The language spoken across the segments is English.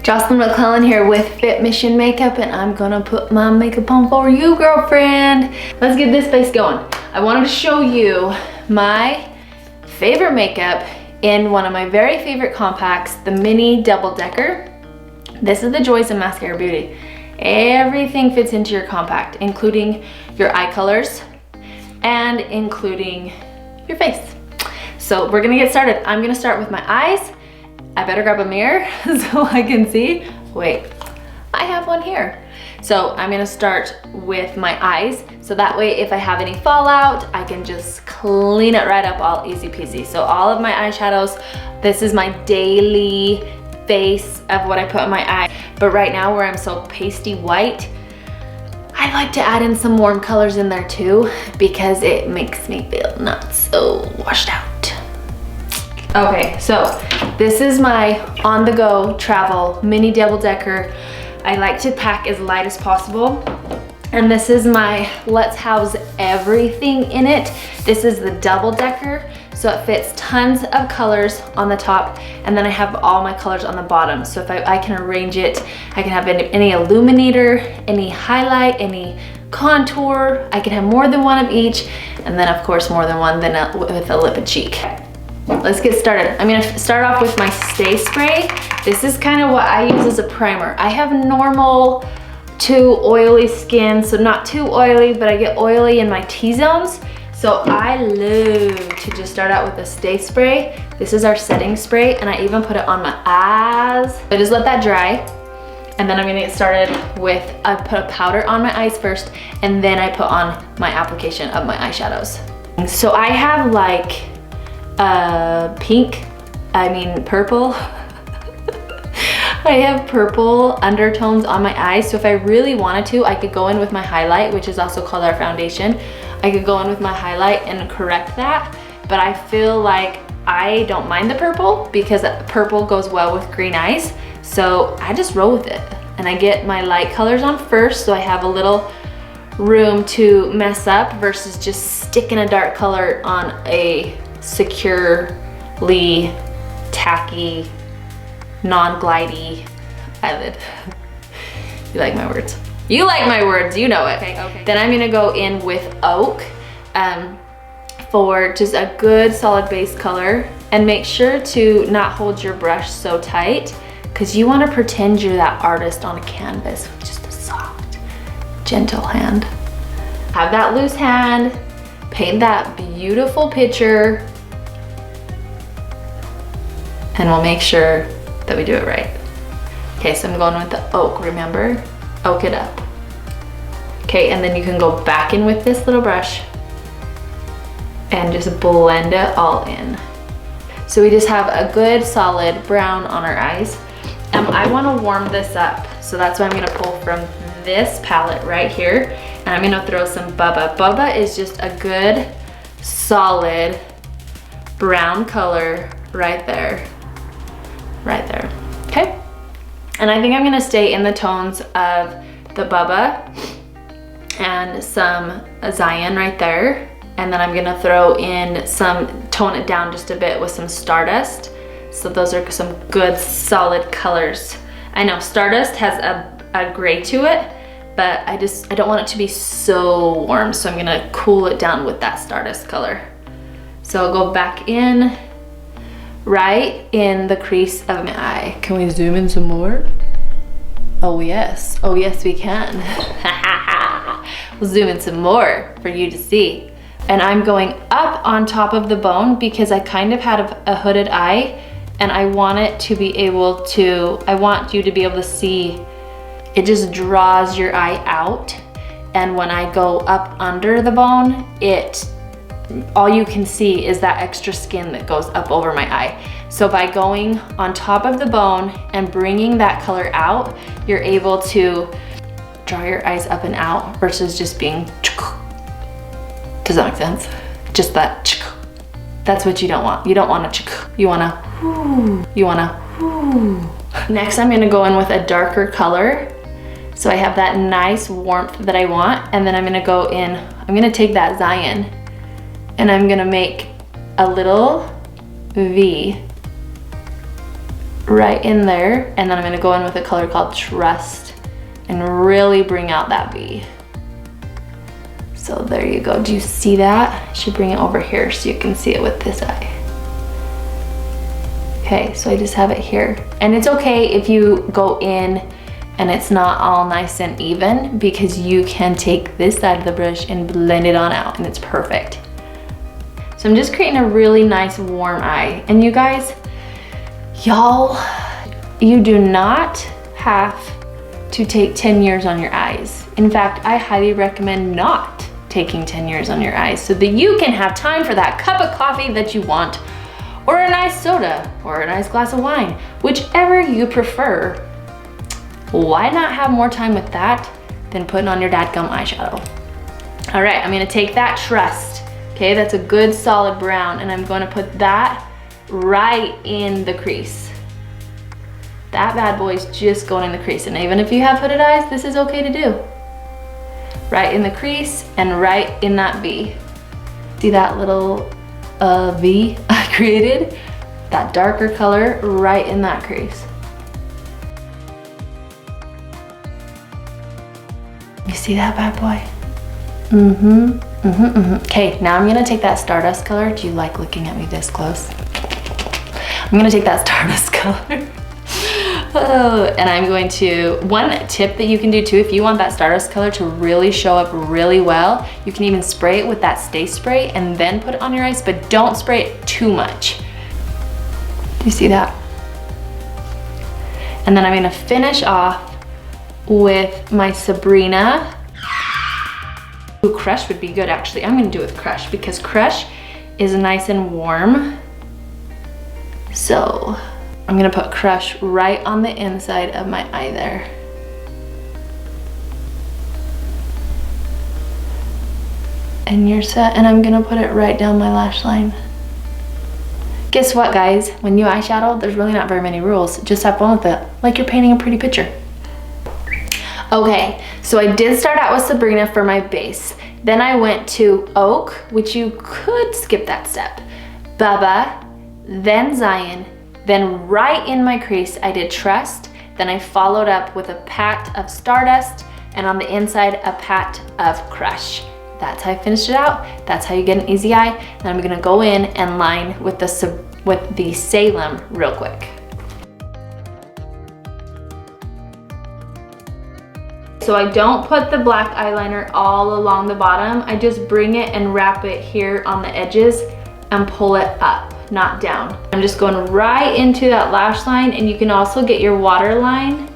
Jocelyn McClellan here with Fit Mission Makeup, and I'm gonna put my makeup on for you, girlfriend. Let's get this face going. I wanted to show you my favorite makeup in one of my very favorite compacts, the mini double decker. This is the Joys of Mascara Beauty. Everything fits into your compact, including your eye colors and including your face. So we're gonna get started. I'm gonna start with my eyes. I better grab a mirror so I can see. Wait, I have one here. So I'm gonna start with my eyes. So that way, if I have any fallout, I can just clean it right up all easy peasy. So all of my eyeshadows, this is my daily base of what I put in my eye. But right now where I'm so pasty white, I like to add in some warm colors in there too, because it makes me feel not so washed out. Okay, so this is my on-the-go travel mini double-decker. I like to pack as light as possible. And this is my Let's House Everything in it. This is the double-decker, so it fits tons of colors on the top, and then I have all my colors on the bottom. So if I can arrange it, I can have any illuminator, any highlight, any contour. I can have more than one of each, and then of course more than one with a lip and cheek. Let's get started. I'm gonna start off with my Stay Spray. This is kind of what I use as a primer. I have normal to oily skin, so not too oily, but I get oily in my T-zones. So I love to just start out with a Stay Spray. This is our setting spray, and I even put it on my eyes. I just let that dry, and then I'm gonna get started with, I put a powder on my eyes first, and then I put on my application of my eyeshadows. So I have like purple. I have purple undertones on my eyes, so if I really wanted to, I could go in with my highlight, which is also called our foundation. I could go in with my highlight and correct that, but I feel like I don't mind the purple because purple goes well with green eyes, so I just roll with it. And I get my light colors on first, so I have a little room to mess up versus just sticking a dark color on a securely tacky, non-glidey eyelid. You like my words. You like my words, you know it. Okay. Then I'm gonna go in with Oak for just a good solid base color, and make sure to not hold your brush so tight, because you wanna pretend you're that artist on a canvas with just a soft, gentle hand. Have that loose hand, paint that beautiful picture, and we'll make sure that we do it right. Okay, so I'm going with the Oak, remember? Oak it up. Okay, and then you can go back in with this little brush and just blend it all in. So we just have a good solid brown on our eyes. I wanna warm this up, so that's why I'm gonna pull from this palette right here, and I'm gonna throw some Bubba. Bubba is just a good solid brown color right there. Right there, okay? And I think I'm gonna stay in the tones of the Bubba and some Zion right there. And then I'm gonna throw in tone it down just a bit with some Stardust. So those are some good solid colors. I know Stardust has a gray to it, but I don't want it to be so warm, so I'm gonna cool it down with that Stardust color. So I'll go back in right in the crease of my eye. Can we zoom in some more? Oh yes we can. We'll zoom in some more for you to see. And I'm going up on top of the bone because I kind of had a hooded eye, and I want you to be able to see, it just draws your eye out. And when I go up under the bone, all you can see is that extra skin that goes up over my eye. So by going on top of the bone and bringing that color out, you're able to draw your eyes up and out versus just being, does that make sense? Just that, that's what you don't want. You don't want a, you want a, Next I'm gonna go in with a darker color, so I have that nice warmth that I want, and then I'm gonna go in, I'm gonna take that Zion, and I'm gonna make a little V right in there. And then I'm gonna go in with a color called Trust and really bring out that V. So there you go. Do you see that? I should bring it over here so you can see it with this eye. Okay, so I just have it here. And it's okay if you go in and it's not all nice and even, because you can take this side of the brush and blend it on out and it's perfect. So I'm just creating a really nice warm eye. And you guys, y'all, you do not have to take 10 years on your eyes. In fact, I highly recommend not taking 10 years on your eyes so that you can have time for that cup of coffee that you want, or a nice soda, or a nice glass of wine, whichever you prefer. Why not have more time with that than putting on your dadgum eyeshadow? All right, I'm gonna take that Trust, okay? That's a good solid brown, and I'm gonna put that right in the crease. That bad boy's just going in the crease, and even if you have hooded eyes, this is okay to do. Right in the crease and right in that V. See that little V I created? That darker color right in that crease. You see that bad boy? Okay, now I'm gonna take that Stardust color. Do you like looking at me this close? I'm gonna take that Stardust color. Oh, and I'm going to, one tip that you can do too, if you want that Stardust color to really show up really well, you can even spray it with that Stay Spray and then put it on your eyes, but don't spray it too much. Do you see that? And then I'm gonna finish off with my Sabrina. Ooh, Crush would be good actually. I'm gonna do it with Crush because Crush is nice and warm. So I'm gonna put Crush right on the inside of my eye there. And you're set, and I'm gonna put it right down my lash line. Guess what, guys? When you eyeshadow, there's really not very many rules. Just have fun with it, like you're painting a pretty picture. Okay, so I did start out with Sabrina for my base. Then I went to Oak, which you could skip that step. Bubba, then Zion, then right in my crease, I did Trust. Then I followed up with a pat of Stardust, and on the inside, a pat of Crush. That's how I finished it out. That's how you get an easy eye. Then I'm gonna go in and line with the Salem real quick. So I don't put the black eyeliner all along the bottom. I just bring it and wrap it here on the edges and pull it up, not down. I'm just going right into that lash line, and you can also get your waterline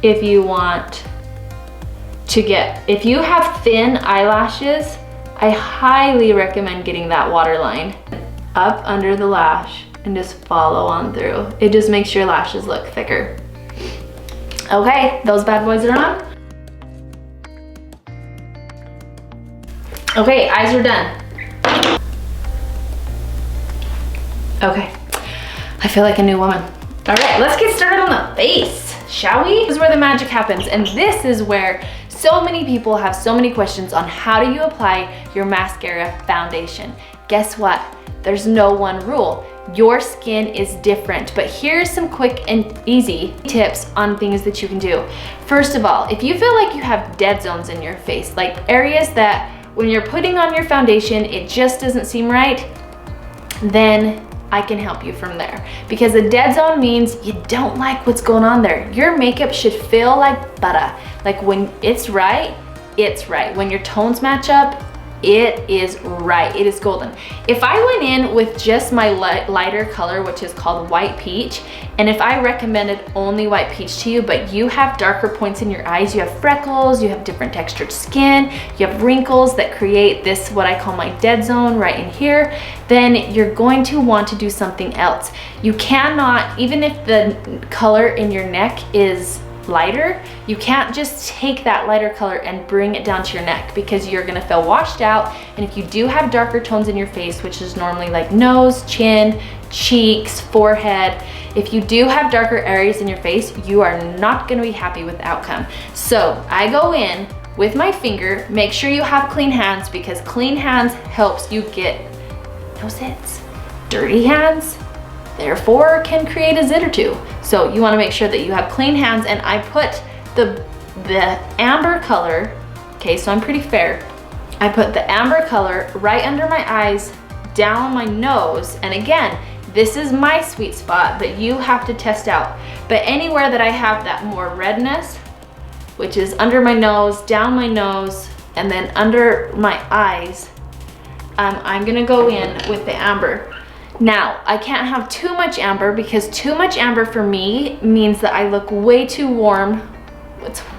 if you want to get, if you have thin eyelashes, I highly recommend getting that waterline up under the lash and just follow on through. It just makes your lashes look thicker. Okay, those bad boys are on. Okay, eyes are done. Okay, I feel like a new woman. All right, let's get started on the face, shall we? This is where the magic happens, and this is where so many people have so many questions on how do you apply your mascara foundation. Guess what? There's no one rule. Your skin is different, but here's some quick and easy tips on things that you can do. First of all, if you feel like you have dead zones in your face, like areas that when you're putting on your foundation, it just doesn't seem right, then I can help you from there. Because a dead zone means you don't like what's going on there. Your makeup should feel like butter. Like when it's right, it's right. When your tones match up, it is right, it is golden. If I went in with just my lighter color, which is called White Peach, and if I recommended only White Peach to you, but you have darker points in your eyes, you have freckles, you have different textured skin, you have wrinkles that create this, what I call my dead zone right in here, then you're going to want to do something else. You cannot, even if the color in your neck is lighter, you can't just take that lighter color and bring it down to your neck because you're gonna feel washed out. And if you do have darker tones in your face, which is normally like nose, chin, cheeks, forehead, if you do have darker areas in your face, you are not gonna be happy with the outcome. So I go in with my finger, make sure you have clean hands because clean hands helps you get those hits. Dirty hands, therefore can create a zit or two. So you wanna make sure that you have clean hands, and I put the amber color, okay, so I'm pretty fair. I put the amber color right under my eyes, down my nose, and again, this is my sweet spot, but you have to test out. But anywhere that I have that more redness, which is under my nose, down my nose, and then under my eyes, I'm gonna go in with the amber. Now, I can't have too much amber because too much amber for me means that I look way too warm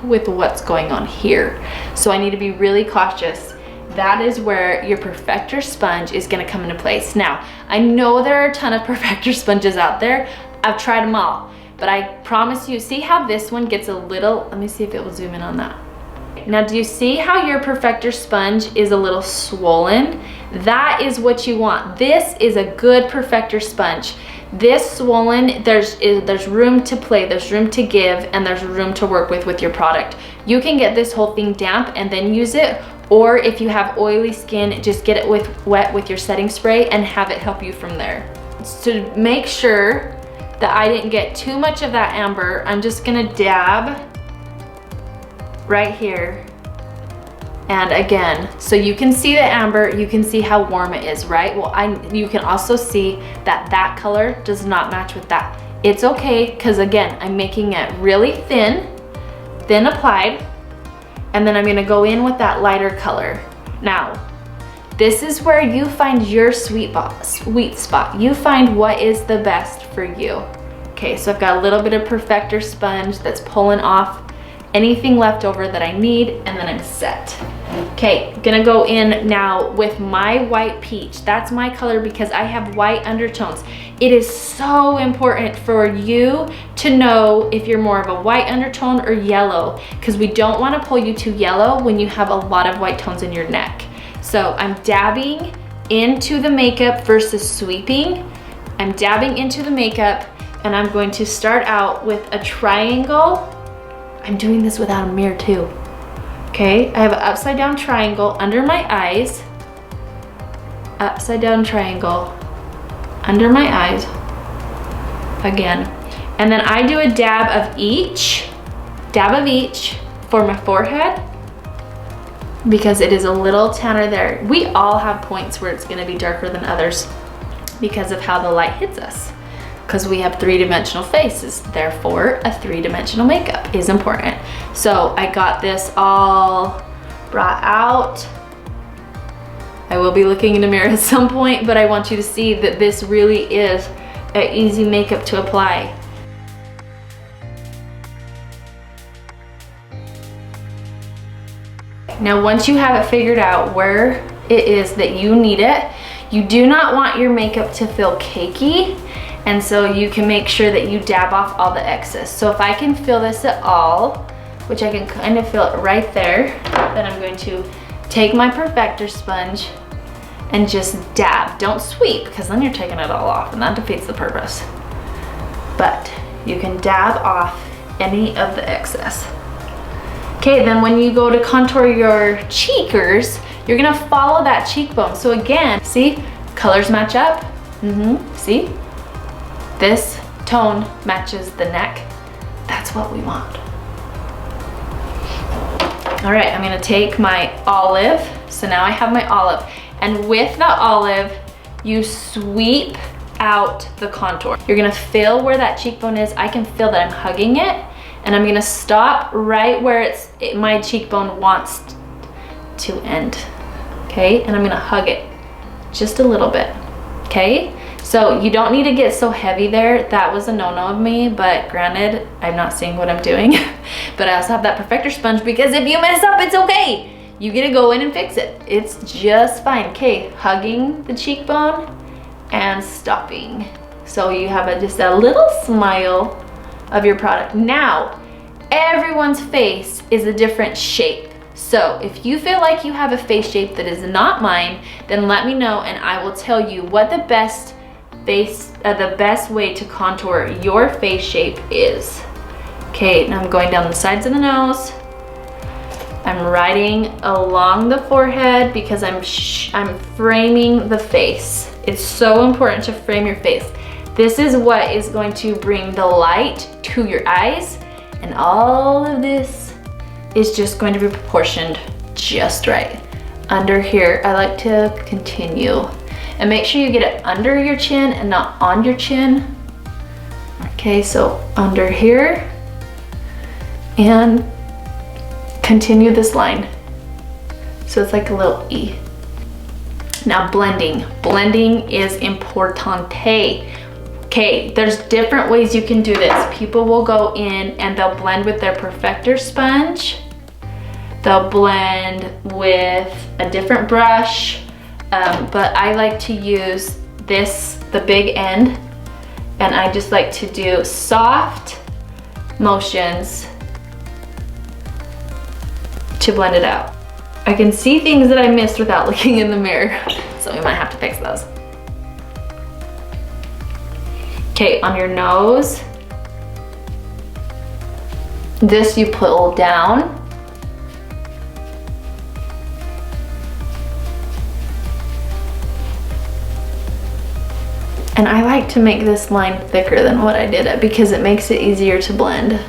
with what's going on here. So I need to be really cautious. That is where your Perfector sponge is gonna come into place. Now, I know there are a ton of Perfector sponges out there. I've tried them all, but I promise you, see how this one gets a little, let me see if it will zoom in on that. Now, do you see how your Perfector sponge is a little swollen? That is what you want. This is a good Perfector sponge. This swollen, there's room to play, there's room to give, and there's room to work with your product. You can get this whole thing damp and then use it, or if you have oily skin, just get it wet with your setting spray and have it help you from there. To make sure that I didn't get too much of that amber, I'm just gonna dab right here. And again, so you can see the amber, you can see how warm it is, right? Well, you can also see that that color does not match with that. It's okay, because again, I'm making it really thin applied, and then I'm gonna go in with that lighter color. Now, this is where you find your sweet spot. You find what is the best for you. Okay, so I've got a little bit of Perfector sponge that's pulling off anything left over that I need, and then I'm set. Okay, gonna go in now with my white peach. That's my color because I have white undertones. It is so important for you to know if you're more of a white undertone or yellow, because we don't want to pull you too yellow when you have a lot of white tones in your neck. So I'm dabbing into the makeup versus sweeping. I'm dabbing into the makeup, and I'm going to start out with a triangle. I'm doing this without a mirror too. Okay, I have an upside down triangle under my eyes, upside down triangle under my eyes again. And then I do a dab of each for my forehead because it is a little tanner there. We all have points where it's gonna be darker than others because of how the light hits us, because we have three-dimensional faces, therefore a three-dimensional makeup is important. So I got this all brought out. I will be looking in the mirror at some point, but I want you to see that this really is an easy makeup to apply. Now, once you have it figured out where it is that you need it, you do not want your makeup to feel cakey, and so you can make sure that you dab off all the excess. So if I can feel this at all, which I can kind of feel it right there, then I'm going to take my Perfector sponge and just dab. Don't sweep, because then you're taking it all off and that defeats the purpose. But you can dab off any of the excess. Okay, then when you go to contour your cheekers, you're gonna follow that cheekbone. So again, see, colors match up. See? This tone matches the neck. That's what we want. All right, I'm gonna take my olive. So now I have my olive. And with the olive, you sweep out the contour. You're gonna feel where that cheekbone is. I can feel that I'm hugging it. And I'm gonna stop right where my cheekbone wants to end. Okay, and I'm gonna hug it just a little bit, okay? So you don't need to get so heavy there. That was a no-no of me, but granted, I'm not seeing what I'm doing. But I also have that Perfector sponge because if you mess up, it's okay. You get to go in and fix it. It's just fine. Okay, hugging the cheekbone and stopping. So you have just a little smile of your product. Now, everyone's face is a different shape. So if you feel like you have a face shape that is not mine, then let me know and I will tell you what the best way to contour your face shape is. Okay, now I'm going down the sides of the nose. I'm riding along the forehead because I'm framing the face. It's so important to frame your face. This is what is going to bring the light to your eyes, and all of this is just going to be proportioned just right. Under here, I like to continue. And make sure you get it under your chin and not on your chin. Okay, so under here, and continue this line. So it's like a little E. Now blending. Blending is importante. Okay, there's different ways you can do this. People will go in and they'll blend with their Perfector Sponge. They'll blend with a different brush, but I like to use this, the big end, and I just like to do soft motions to blend it out. I can see things that I missed without looking in the mirror, so we might have to fix those. Okay, on your nose, this you pull down. And I like to make this line thicker than what I did it because it makes it easier to blend.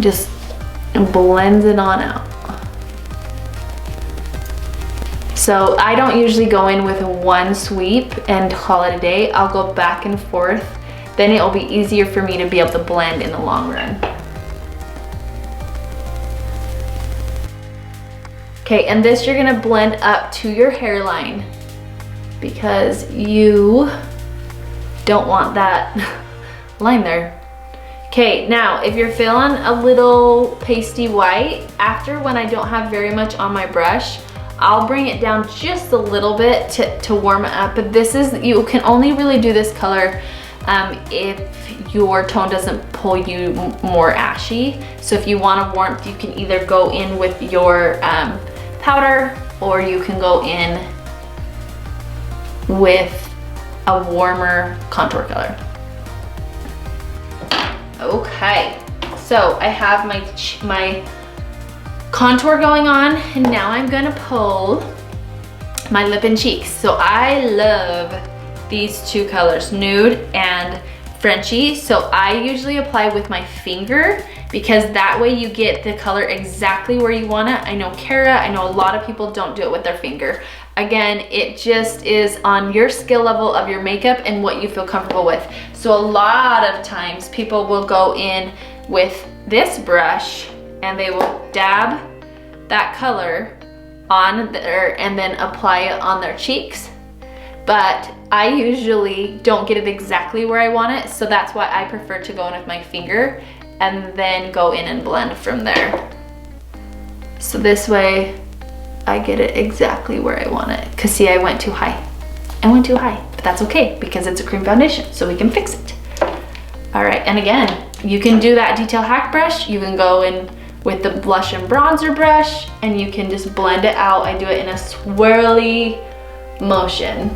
Just blends it on out. So I don't usually go in with one sweep and call it a day. I'll go back and forth. Then it will be easier for me to be able to blend in the long run. Okay, and this you're gonna blend up to your hairline because you don't want that line there. Okay, now if you're feeling a little pasty white, after when I don't have very much on my brush, I'll bring it down just a little bit to warm it up. But this is, you can only really do this color if your tone doesn't pull you more ashy. So if you want a warmth, you can either go in with your powder, or you can go in with a warmer contour color. Okay, so I have my contour going on, and now I'm gonna pull my lip and cheeks. So I love these two colors, Nude and Frenchie. So I usually apply with my finger because that way you get the color exactly where you want it. I know I know a lot of people don't do it with their finger. Again, it just is on your skill level of your makeup and what you feel comfortable with. So a lot of times people will go in with this brush and they will dab that color on there and then apply it on their cheeks. But I usually don't get it exactly where I want it, so that's why I prefer to go in with my finger and then go in and blend from there. So this way I get it exactly where I want it. Cause see, I went too high. But that's okay because it's a cream foundation, so we can fix it. All right, and again, you can do that detail hack brush. You can go in with the blush and bronzer brush and you can just blend it out. I do it in a swirly motion.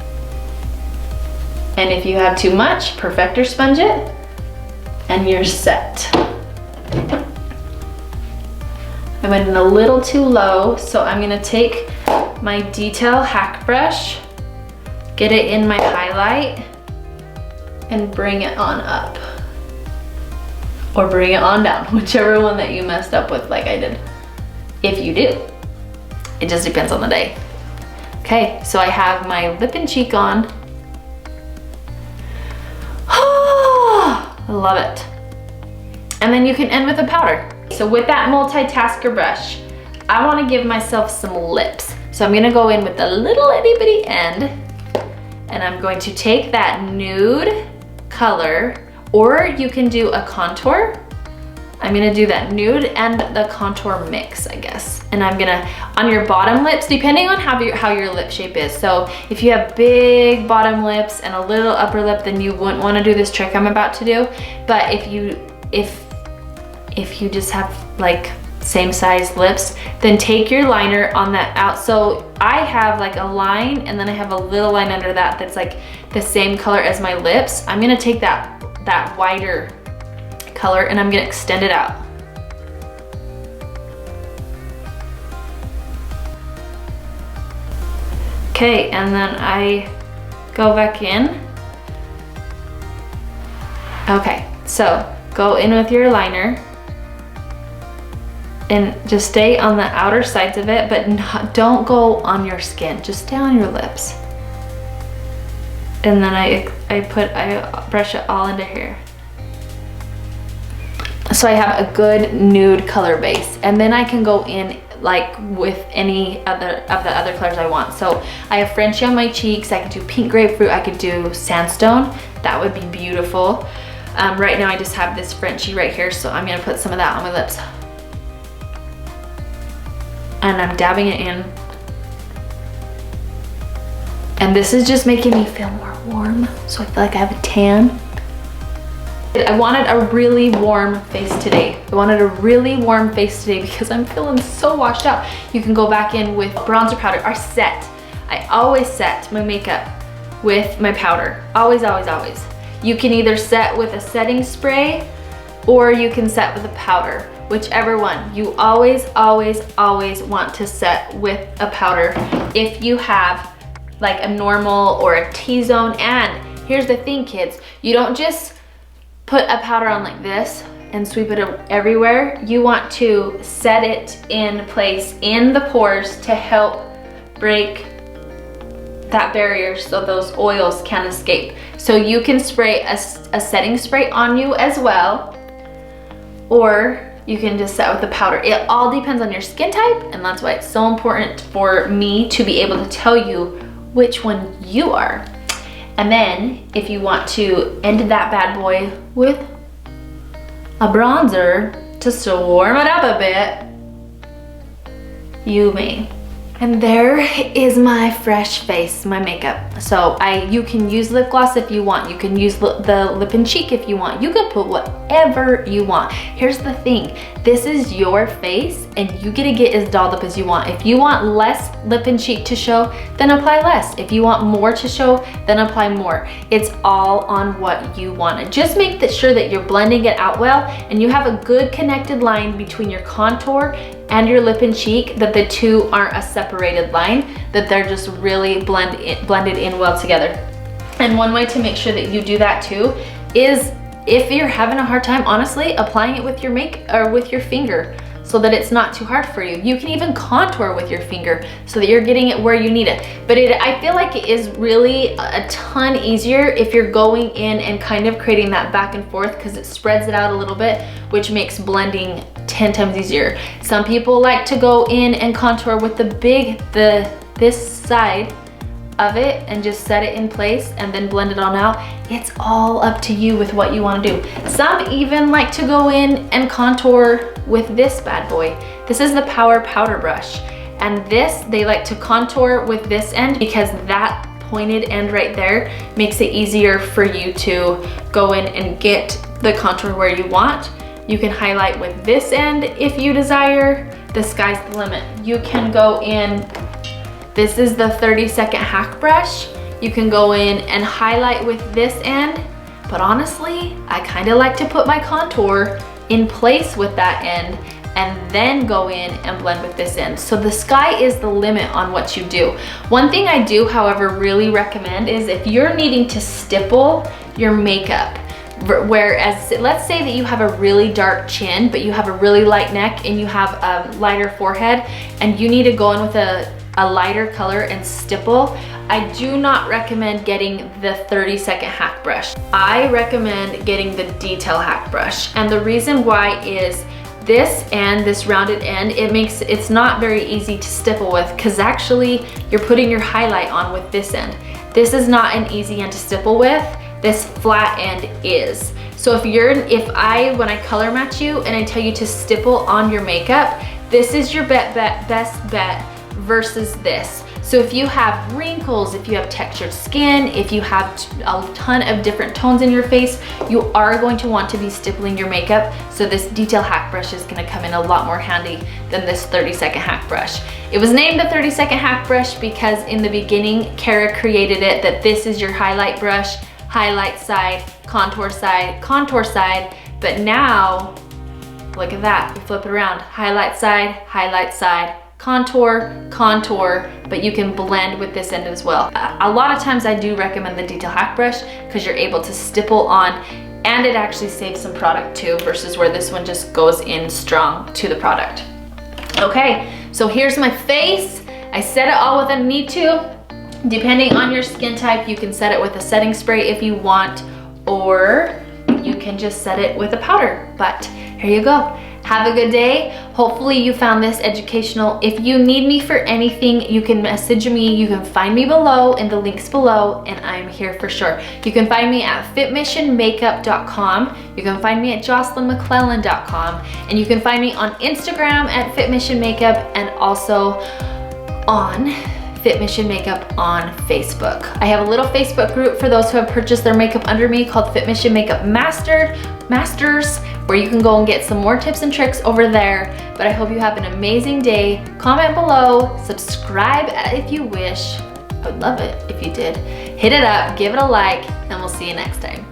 And if you have too much, Perfector Sponge it and you're set. I went in a little too low, so I'm gonna take my detail hack brush, get it in my highlight, and bring it on up. Or bring it on down, whichever one that you messed up with like I did. If you do. It just depends on the day. Okay, so I have my lip and cheek on. I love it. And then you can end with a powder. So with that multitasker brush, I wanna give myself some lips. So I'm gonna go in with the little itty bitty end, and I'm going to take that nude color, or you can do a contour. I'm gonna do that nude and the contour mix, I guess. And I'm gonna, on your bottom lips, depending on how your lip shape is. So if you have big bottom lips and a little upper lip, then you wouldn't wanna do this trick I'm about to do. But if you just have like same size lips, then take your liner on that out. So I have like a line and then I have a little line under that that's like the same color as my lips. I'm gonna take that wider color and I'm gonna extend it out. Okay, and then I go back in Okay, so go in with your liner and just stay on the outer sides of it, but don't go on your skin. Just stay on your lips. And then I brush it all into here. So I have a good nude color base, and then I can go in like with any other of the other colors I want. So I have Frenchie on my cheeks. I could do pink grapefruit. I could do sandstone. That would be beautiful. Right now I just have this Frenchie right here, so I'm gonna put some of that on my lips. And I'm dabbing it in. And this is just making me feel more warm, so I feel like I have a tan. I wanted a really warm face today. Because I'm feeling so washed out. You can go back in with bronzer powder or set. I always set my makeup with my powder. Always, always, always. You can either set with a setting spray or you can set with a powder, whichever one. You always, always, always want to set with a powder if you have like a normal or a T-zone. And here's the thing, kids, you don't just put a powder on like this and sweep it everywhere. You want to set it in place in the pores to help break that barrier so those oils can't escape. So you can spray a setting spray on you as well, or you can just set with the powder. It all depends on your skin type, and that's why it's so important for me to be able to tell you which one you are. And then if you want to end that bad boy with a bronzer to warm it up a bit, you may. And there is my fresh face, my makeup. So you can use lip gloss if you want. You can use the lip and cheek if you want. You can put whatever you want. Here's the thing, this is your face and you get to get as dolled up as you want. If you want less lip and cheek to show, then apply less. If you want more to show, then apply more. It's all on what you want. Just make sure that you're blending it out well and you have a good connected line between your contour and your lip and cheek, that the two aren't a separated line, that they're just really blended in well together. And one way to make sure that you do that too is if you're having a hard time, honestly, applying it with your with your finger so that it's not too hard for you. You can even contour with your finger so that you're getting it where you need it. But I feel like it is really a ton easier if you're going in and kind of creating that back and forth, because it spreads it out a little bit, which makes blending 10 times easier. Some people like to go in and contour with this side of it and just set it in place and then blend it on out. It's all up to you with what you want to do. Some even like to go in and contour with this bad boy. This is the Power Powder Brush. And this, they like to contour with this end because that pointed end right there makes it easier for you to go in and get the contour where you want. You can highlight with this end if you desire. The sky's the limit. You can go in, this is the 30-second Hac Brush. You can go in and highlight with this end, but honestly, I kind of like to put my contour in place with that end and then go in and blend with this end. So the sky is the limit on what you do. One thing I do, however, really recommend is if you're needing to stipple your makeup, whereas let's say that you have a really dark chin, but you have a really light neck and you have a lighter forehead and you need to go in with a lighter color and stipple, I do not recommend getting the 30-second Hac Brush. I recommend getting the Detail Hac Brush. And the reason why is this end, this rounded end, it's not very easy to stipple with, because actually you're putting your highlight on with this end. This is not an easy end to stipple with. This flat end is. So when I color match you and I tell you to stipple on your makeup, this is your best bet versus this. So if you have wrinkles, if you have textured skin, if you have a ton of different tones in your face, you are going to want to be stippling your makeup. So this Detail Hac Brush is gonna come in a lot more handy than this 30-second Hac Brush. It was named the 30-second Hac Brush because in the beginning, Kara created it that this is your highlight brush, highlight side, contour side, but now, look at that, you flip it around, highlight side, contour, but you can blend with this end as well. A lot of times I do recommend the Detail Hac Brush because you're able to stipple on and it actually saves some product too, versus where this one just goes in strong to the product. Okay, so here's my face. I set it all with a need to. Depending on your skin type, you can set it with a setting spray if you want, or you can just set it with a powder. But here you go. Have a good day. Hopefully you found this educational. If you need me for anything, you can message me. You can find me below in the links below, and I'm here for sure. You can find me at fitmissionmakeup.com. You can find me at jocelynmcclellan.com, and you can find me on Instagram at fitmissionmakeup, and also on Fit Mission Makeup on Facebook. I have a little Facebook group for those who have purchased their makeup under me called Fit Mission Makeup Masters, where you can go and get some more tips and tricks over there. But I hope you have an amazing day. Comment below, subscribe if you wish. I would love it if you did. Hit it up, give it a like, and we'll see you next time.